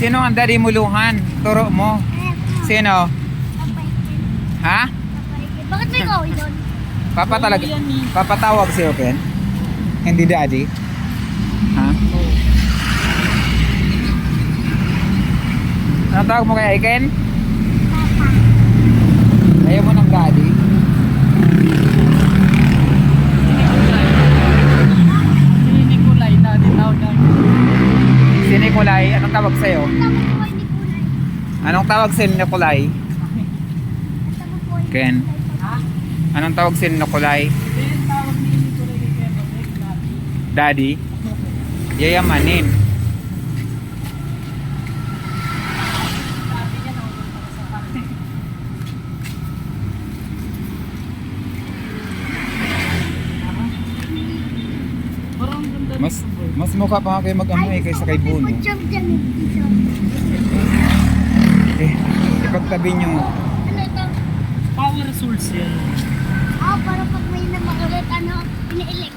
Sino ang daddy mo, Luhan? Turo mo. Sino? Ha? Bakit may kawin doon? Papa talaga. Papatawag sa'yo, Ken? Hindi daddy? Ha? Ano tawag mo kaya, Ken? Ayaw mo ng daddy? Si Nicolay na tawag namin. Si Nicolay, anong tawag sa'yo? Anong tawag si Nicolay? Ken? Ha? Anong tawag si Nicolay? Yung tawag ni Nicolay kay Kevin, Daddy? Daddy. Yayamanin. Sabi niya nakuha sa kanya. Parang ganda Mas nito, boy. mas mukha pa nga kayo mag-amoy kaysa kay Buno. Eh, ipagtabi nyo. Ano ito? Power source yan. Para pag may namakulit, ano, ini-elect.